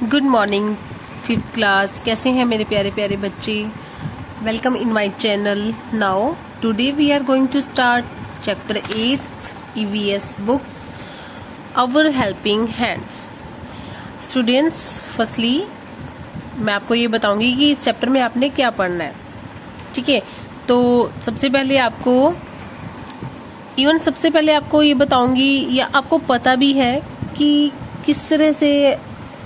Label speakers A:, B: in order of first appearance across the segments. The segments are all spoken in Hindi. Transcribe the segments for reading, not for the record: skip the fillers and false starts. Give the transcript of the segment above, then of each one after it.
A: Good morning fifth class. कैसे हैं मेरे प्यारे प्यारे बच्चे। Welcome in my channel. Now today we are going to start chapter 8 EVS book our helping hands. Students, firstly मैं आपको ये बताऊंगी कि इस चैप्टर में आपने क्या पढ़ना है। ठीक है, तो सबसे पहले आपको ये बताऊंगी, या आपको पता भी है कि किस तरह से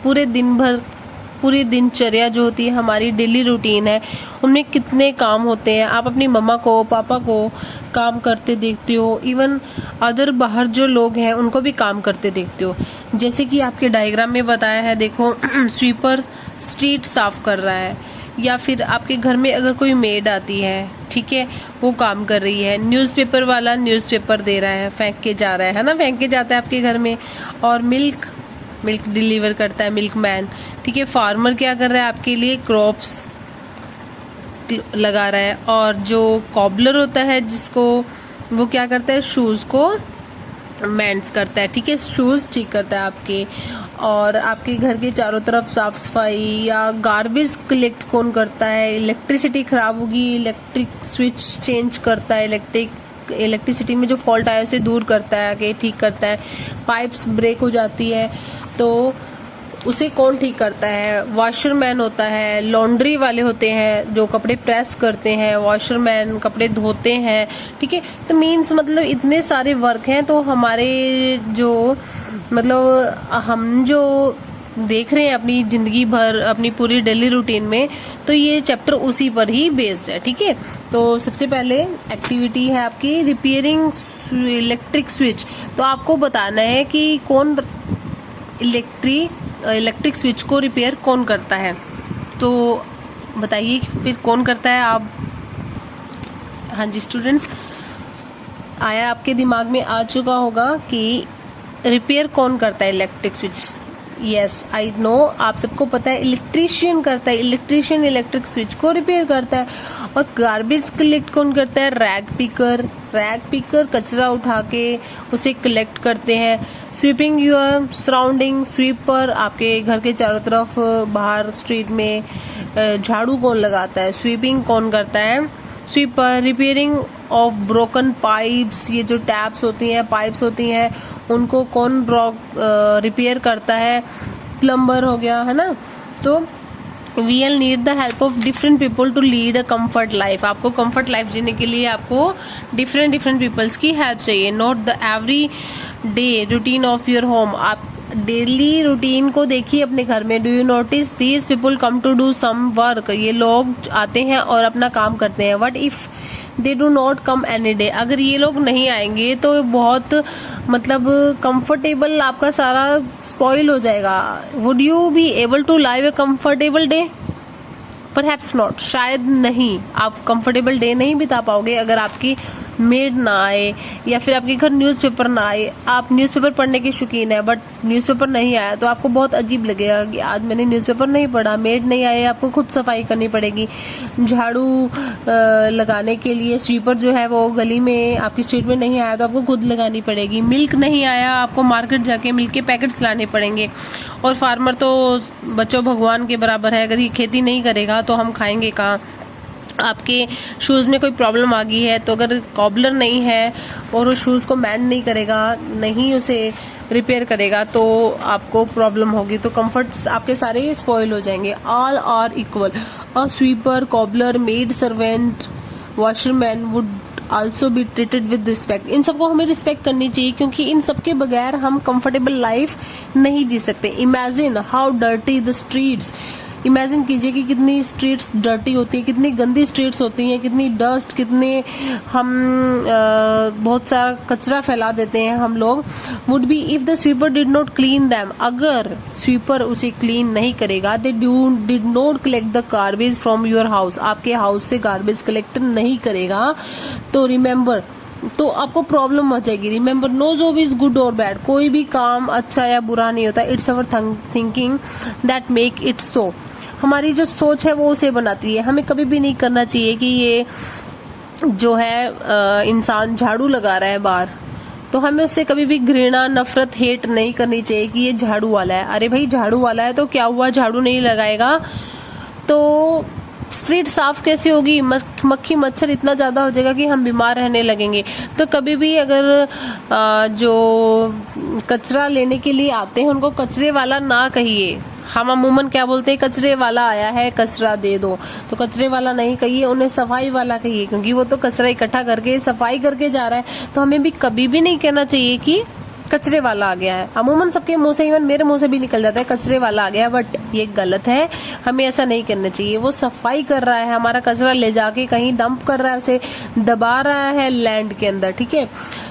A: पूरी दिनचर्या जो होती है, हमारी डेली रूटीन है, उनमें कितने काम होते हैं। आप अपनी मम्मा को, पापा को काम करते देखते हो, इवन अदर बाहर जो लोग हैं उनको भी काम करते देखते हो। जैसे कि आपके डायग्राम में बताया है, देखो स्वीपर स्ट्रीट साफ कर रहा है, या फिर आपके घर में अगर कोई मेड आती है, ठीक है, वो काम कर रही है। न्यूज़पेपर वाला न्यूज़पेपर दे रहा है, फेंक के जा रहा है ना, फेंक के जाता है आपके घर में। और मिल्क डिलीवर करता है मिल्क मैन। ठीक है, फार्मर क्या कर रहा है, आपके लिए क्रॉप्स लगा रहा है। और जो कॉबलर होता है, वो क्या करता है, शूज को मेंड्स करता है। ठीक है, शूज ठीक करता है आपके। और आपके घर के चारों तरफ साफ सफाई या गार्बेज कलेक्ट कौन करता है। इलेक्ट्रिसिटी खराब होगी, इलेक्ट्रिक स्विच चेंज करता है, इलेक्ट्रिसिटी में जो फॉल्ट आया उसे दूर करता है, आके ठीक करता है। पाइप्स ब्रेक हो जाती है तो उसे कौन ठीक करता है, वॉशरमैन होता है। लॉन्ड्री वाले होते हैं जो कपड़े प्रेस करते हैं, वॉशरमैन कपड़े धोते हैं। ठीक है, तो मीन्स मतलब इतने सारे वर्क हैं। तो हमारे हम जो देख रहे हैं अपनी जिंदगी भर, अपनी पूरी डेली रूटीन में, तो ये चैप्टर उसी पर ही बेस्ड है। ठीक है, तो सबसे पहले एक्टिविटी है आपकी रिपेयरिंग इलेक्ट्रिक स्विच। तो आपको बताना है कि कौन इलेक्ट्रिक स्विच को रिपेयर कौन करता है। तो बताइए फिर कौन करता है आप। हाँ जी स्टूडेंट्स, आया आपके दिमाग में आ चुका होगा कि रिपेयर कौन करता है electric switch. Yes I know, आप सबको पता है इलेक्ट्रीशियन करता है। इलेक्ट्रीशियन इलेक्ट्रिक स्विच को रिपेयर करता है। और गार्बेज कलेक्ट कौन करता है, रैग पिकर कचरा उठा के उसे कलेक्ट करते हैं। स्वीपिंग योर सराउंडिंग, स्वीपर आपके घर के चारों तरफ बाहर स्ट्रीट में झाड़ू कौन लगाता है, स्वीपिंग कौन करता है, sweeper. Repairing of broken pipes, ये जो टैप्स होती हैं, पाइप्स होती हैं, उनको कौन रिपेयर करता है, प्लम्बर हो गया, है ना। तो we will need the help of different people to lead a comfort life. आपको कंफर्ट लाइफ जीने के लिए आपको डिफरेंट पीपल्स की हेल्प चाहिए। Note the every day routine of your home. आप डेली रूटीन को देखिए अपने घर में। Do you notice these people come to do some work. ये लोग आते हैं और अपना काम करते हैं। What if they do not come any day. अगर ये लोग नहीं आएंगे तो बहुत कंफर्टेबल आपका सारा स्पॉइल हो जाएगा। Would you be able to live a comfortable day? Perhaps not, शायद नहीं। आप कंफर्टेबल डे नहीं बिता पाओगे अगर आपकी मेड ना आए, या फिर आपके घर न्यूज़पेपर ना आए। आप न्यूज़पेपर पढ़ने के शौकीन है, बट न्यूज़पेपर नहीं आया तो आपको बहुत अजीब लगेगा कि आज मैंने न्यूज़पेपर नहीं पढ़ा। मेड नहीं आए, आपको खुद सफाई करनी पड़ेगी। झाड़ू लगाने के लिए स्वीपर जो है वो गली में आपकी स्ट्रीट में नहीं आया तो आपको खुद लगानी पड़ेगी। मिल्क नहीं आया, आपको मार्केट जाके मिल्क के पैकेट्स लाने पड़ेंगे। और फार्मर तो बच्चों भगवान के बराबर है, अगर ये खेती नहीं करेगा तो हम खाएंगे कहाँ। आपके शूज़ में कोई प्रॉब्लम आ गई है तो अगर कॉबलर नहीं है और वो शूज़ को मैंड नहीं करेगा, नहीं उसे रिपेयर करेगा, तो आपको प्रॉब्लम होगी। तो कंफर्ट्स आपके सारे स्पॉइल हो जाएंगे। All are equal. A sweeper, cobbler, maid servant, washerman would also be treated with respect. इन सबको हमें रिस्पेक्ट करनी चाहिए, क्योंकि इन सबके बगैर हम कंफर्टेबल लाइफ नहीं जी सकते। Imagine how dirty the streets. Imagine कीजिए कि कितनी स्ट्रीट्स डर्टी होती है, कितनी गंदी स्ट्रीट्स होती हैं, कितनी डस्ट, कितने हम बहुत सारा कचरा फैला देते हैं हम लोग। Would be if the sweeper did not clean them. अगर स्वीपर उसे क्लीन नहीं करेगा, they did not collect the garbage from your house, आपके हाउस से गार्बेज कलेक्ट नहीं करेगा, तो रिमेम्बर, तो आपको प्रॉब्लम हो जाएगी। Remember, no job is good और बैड। कोई भी काम अच्छा या बुरा नहीं होता। It's our thinking that make it so. हमारी जो सोच है वो उसे बनाती है। हमें कभी भी नहीं करना चाहिए कि ये जो है इंसान झाड़ू लगा रहा है बाहर, तो हमें उससे कभी भी घृणा, नफरत, हेट नहीं करनी चाहिए कि ये झाड़ू वाला है। अरे भाई झाड़ू वाला है तो क्या हुआ, झाड़ू नहीं लगाएगा तो स्ट्रीट साफ कैसे होगी, मक्खी मच्छर इतना ज्यादा हो जाएगा कि हम बीमार रहने लगेंगे। तो कभी भी अगर जो कचरा लेने के लिए आते हैं उनको कचरे वाला ना कहिए। हम अमूमन क्या बोलते हैं, कचरे वाला आया है कचरा दे दो, तो कचरे वाला नहीं कहिए, उन्हें सफाई वाला कहिए, क्योंकि वो तो कचरा इकट्ठा करके सफाई करके जा रहा है। तो हमें भी कभी भी नहीं कहना चाहिए कि कचरे वाला आ गया है। अमूमन सबके मुंह से, इवन मेरे मुंह से भी निकल जाता है कचरे वाला आ गया, बट ये गलत है, हमें ऐसा नहीं करना चाहिए। वो सफाई कर रहा है, हमारा कचरा ले जाके कहीं डंप कर रहा है, उसे दबा रहा है लैंड के अंदर, ठीक है।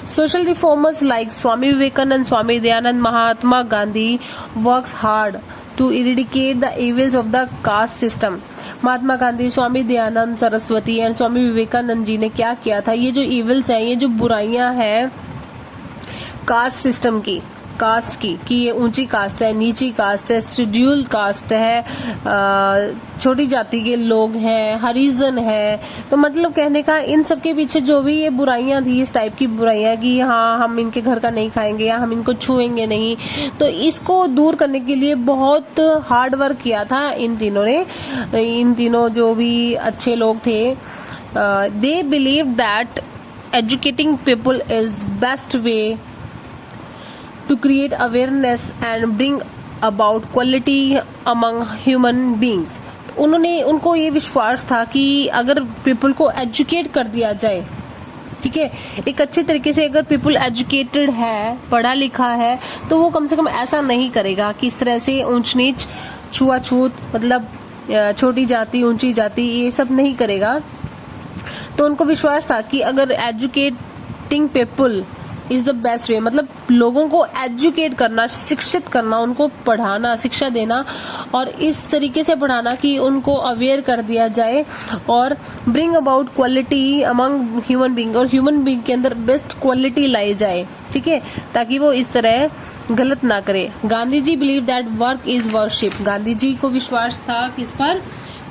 A: Social reformers like Swami Vivekananda, Swami Dayanand, Mahatma Gandhi works hard to eradicate the evils of the caste system. Mahatma Gandhi, Swami Dayanand Saraswati and Swami Vivekananda ji ने क्या किया था, ये जो इविल्स हैं, ये जो बुराइयां हैं कास्ट सिस्टम की, कास्ट की, कि ये ऊंची कास्ट है, नीची कास्ट है, शेड्यूल कास्ट है, छोटी जाति के लोग हैं, हरिजन है। तो मतलब कहने का इन सब के पीछे जो भी ये बुराइयां थी, इस टाइप की बुराइयां कि हाँ हम इनके घर का नहीं खाएंगे या हम इनको छुएंगे नहीं, तो इसको दूर करने के लिए बहुत हार्ड वर्क किया था इन तीनों ने। इन तीनों जो भी अच्छे लोग थे, they believe that educating people is best way to create awareness and bring about quality among human beings। तो उनको ये विश्वास था कि अगर पीपल को एजुकेट कर दिया जाए, ठीक है, एक अच्छे तरीके से, अगर पीपल एजुकेटेड है, पढ़ा लिखा है, तो वो कम से कम ऐसा नहीं करेगा कि इस तरह से ऊंच नीच, छुआछूत, मतलब छोटी जाति ऊंची जाति, ये सब नहीं करेगा। तो उनको विश्वास था कि अगर educating people is the best way, मतलब लोगों को एजुकेट करना, शिक्षित करना, उनको पढ़ाना, शिक्षा देना, और इस तरीके से पढ़ाना कि उनको अवेयर कर दिया जाए, और bring about quality among human being, और ह्यूमन बीइंग के अंदर बेस्ट क्वालिटी लाई जाए, ठीक है, ताकि वो इस तरह गलत ना करे। Gandhi ji believe that work is worship. Gandhi ji को विश्वास था किस पर,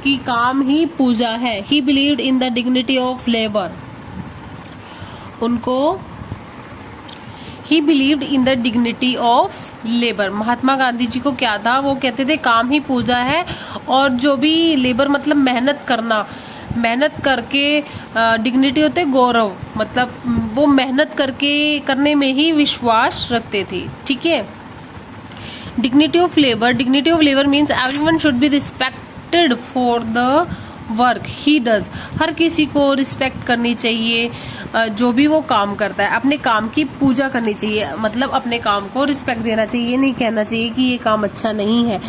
A: कि काम ही पूजा है। He believed in the dignity of labour. He believed in the dignity of labour. Mahatma Gandhi ji को क्या था, वो कहते थे काम ही पूजा है, और जो भी लेबर मतलब मेहनत करना, मेहनत करके, डिग्निटी होते गौरव, मतलब वो मेहनत करके करने में ही विश्वास रखते थे, ठीक है। Dignity of labour means everyone should be respected for the work he does. हर किसी को रिस्पेक्ट करनी चाहिए जो भी वो काम करता है, अपने काम की पूजा करनी चाहिए, मतलब अपने काम को रिस्पेक्ट देना चाहिए। ये नहीं कहना चाहिए कि ये काम अच्छा नहीं है।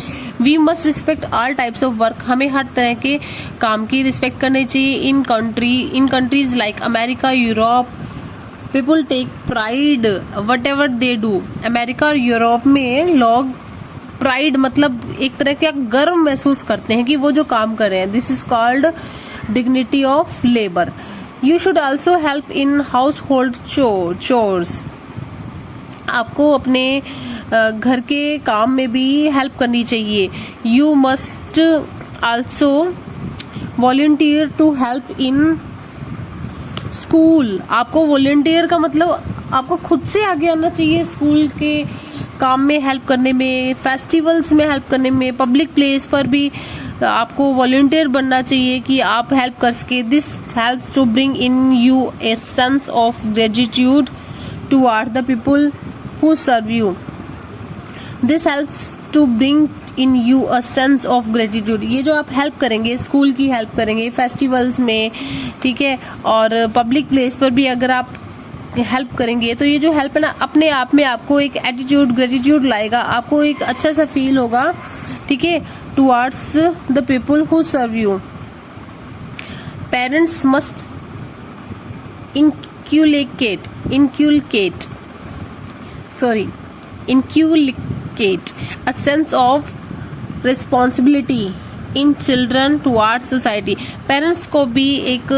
A: We must respect all types of work. हमें हर तरह के काम की रिस्पेक्ट करनी चाहिए। In countries like America, Europe, people take pride whatever they do. America और यूरोप में लोग प्राइड मतलब एक तरह का गर्व महसूस करते हैं कि वो जो काम कर रहे हैं। This is called dignity of labour. You should also help in house hold chores. आपको अपने घर के काम में भी हेल्प करनी चाहिए। You must also volunteer to help in school. आपको वॉलंटियर का मतलब आपको खुद से आगे आना चाहिए स्कूल के काम में हेल्प करने में, फेस्टिवल्स में हेल्प करने में, पब्लिक प्लेस पर भी आपको वॉलंटियर बनना चाहिए कि आप हेल्प कर सके। This helps to bring in you a sense of gratitude toward the people who serve you. This helps to bring in you a sense of gratitude. ये जो आप हेल्प करेंगे, स्कूल की हेल्प करेंगे, फेस्टिवल्स में, ठीक है, और पब्लिक प्लेस पर भी अगर आप हेल्प करेंगे तो ये जो हेल्प है ना, अपने आप में आपको एक एटीट्यूड, ग्रेटिट्यूड लाएगा, आपको एक अच्छा सा फील होगा, ठीक है, towards the people who serve you. Parents must inculcate a sense of responsibility in children towards society। Parents को भी एक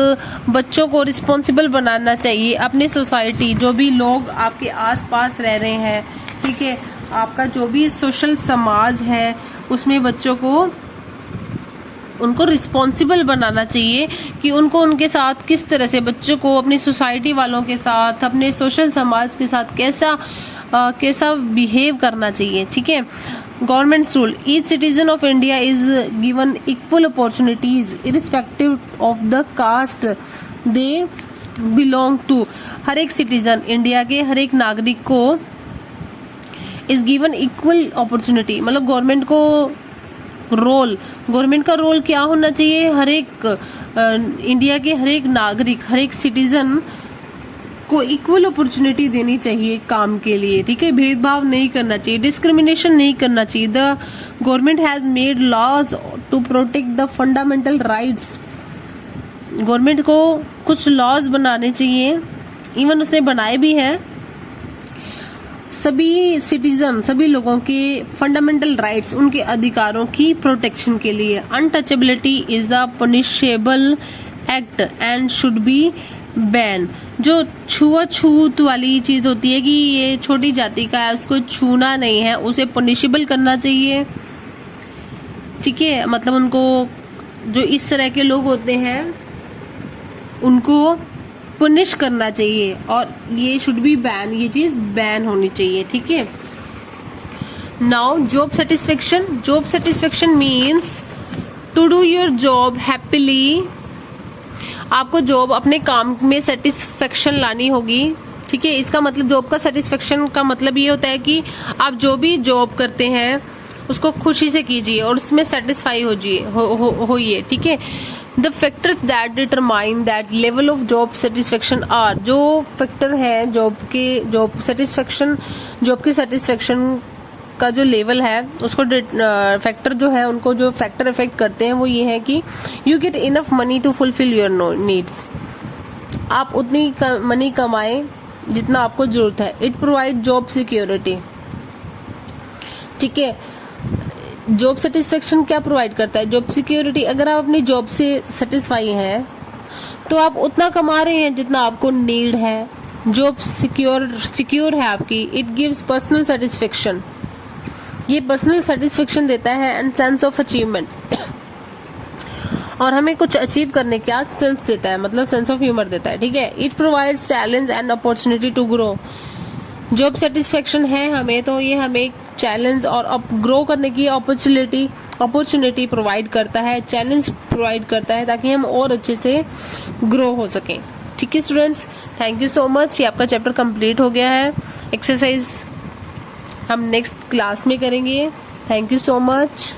A: बच्चों को रिस्पॉन्सिबल बनाना चाहिए अपनी सोसाइटी, जो भी लोग आपके आसपास रह रहे हैं, ठीक है, आपका जो भी सोशल समाज है उसमें बच्चों को उनको रिस्पॉन्सिबल बनाना चाहिए कि उनको उनके साथ किस तरह से, बच्चों को अपनी सोसाइटी वालों के साथ, अपने सोशल समाज के साथ कैसा बिहेव करना चाहिए, ठीक है। Government rule, each citizen of India is given equal opportunities irrespective of the caste they belong to. हर एक सिटीजन, इंडिया के हर एक नागरिक को इज गिवन इक्वल अपॉर्चुनिटी, मतलब गवर्नमेंट का रोल क्या होना चाहिए, हर एक इंडिया के हर एक नागरिक, हर एक सिटीजन को इक्वल अपॉर्चुनिटी देनी चाहिए काम के लिए, ठीक है। भेदभाव नहीं करना चाहिए, डिस्क्रिमिनेशन नहीं करना चाहिए। The government has made laws to protect the fundamental rights. Government को कुछ लॉज बनाने चाहिए, इवन उसने बनाए भी हैं, सभी सिटीजन, सभी लोगों के फंडामेंटल राइट्स, उनके अधिकारों की प्रोटेक्शन के लिए। Untouchability is a punishable act and should be ban. जो छुआछूत वाली चीज होती है कि ये छोटी जाति का है, उसको छूना नहीं है, उसे पनिशेबल करना चाहिए, ठीक है। मतलब उनको, जो इस तरह के लोग होते हैं उनको पनिश करना चाहिए, और ये शुड बी बैन, ये चीज बैन होनी चाहिए, ठीक है। Now job satisfaction means to do your job happily. आपको जॉब, अपने काम में सेटिस्फेक्शन लानी होगी, ठीक है। इसका मतलब, जॉब का सेटिस्फेक्शन का मतलब ये होता है कि आप जो भी जॉब करते हैं उसको खुशी से कीजिए और उसमें सेटिस्फाई होइए, ठीक है। The factors that determine that level of job satisfaction are, जो फैक्टर है जॉब के सेटिस्फेक्शन का जो लेवल है, उसको फैक्टर जो है, उनको जो फैक्टर इफेक्ट करते हैं वो ये है कि you get enough money to fulfil your needs. आप उतनी मनी कमाएं जितना आपको जरूरत है। इट प्रोवाइड जॉब सिक्योरिटी, ठीक है। जॉब सेटिस्फेक्शन क्या प्रोवाइड करता है? Job security. अगर आप अपनी जॉब से सेटिस्फाई हैं तो आप उतना कमा रहे हैं जितना आपको नीड है, जॉब सिक्योर है आपकी। इट गिव्स पर्सनल सेटिस्फेक्शन, ये पर्सनल सेटिस्फेक्शन देता है एंड सेंस ऑफ अचीवमेंट, और हमें कुछ अचीव करने का सेंस देता है, मतलब सेंस ऑफ ह्यूमर देता है, ठीक है। It provides challenge and opportunity to grow. Job satisfaction है हमें, तो ये हमें चैलेंज और ग्रो करने की अपॉर्चुनिटी प्रोवाइड करता है, चैलेंज प्रोवाइड करता है, ताकि हम और अच्छे से ग्रो हो सकें, ठीक है students. Thank you so much. ये आपका चैप्टर कंप्लीट हो गया है। एक्सरसाइज हम नेक्स्ट क्लास में करेंगे। Thank you so much.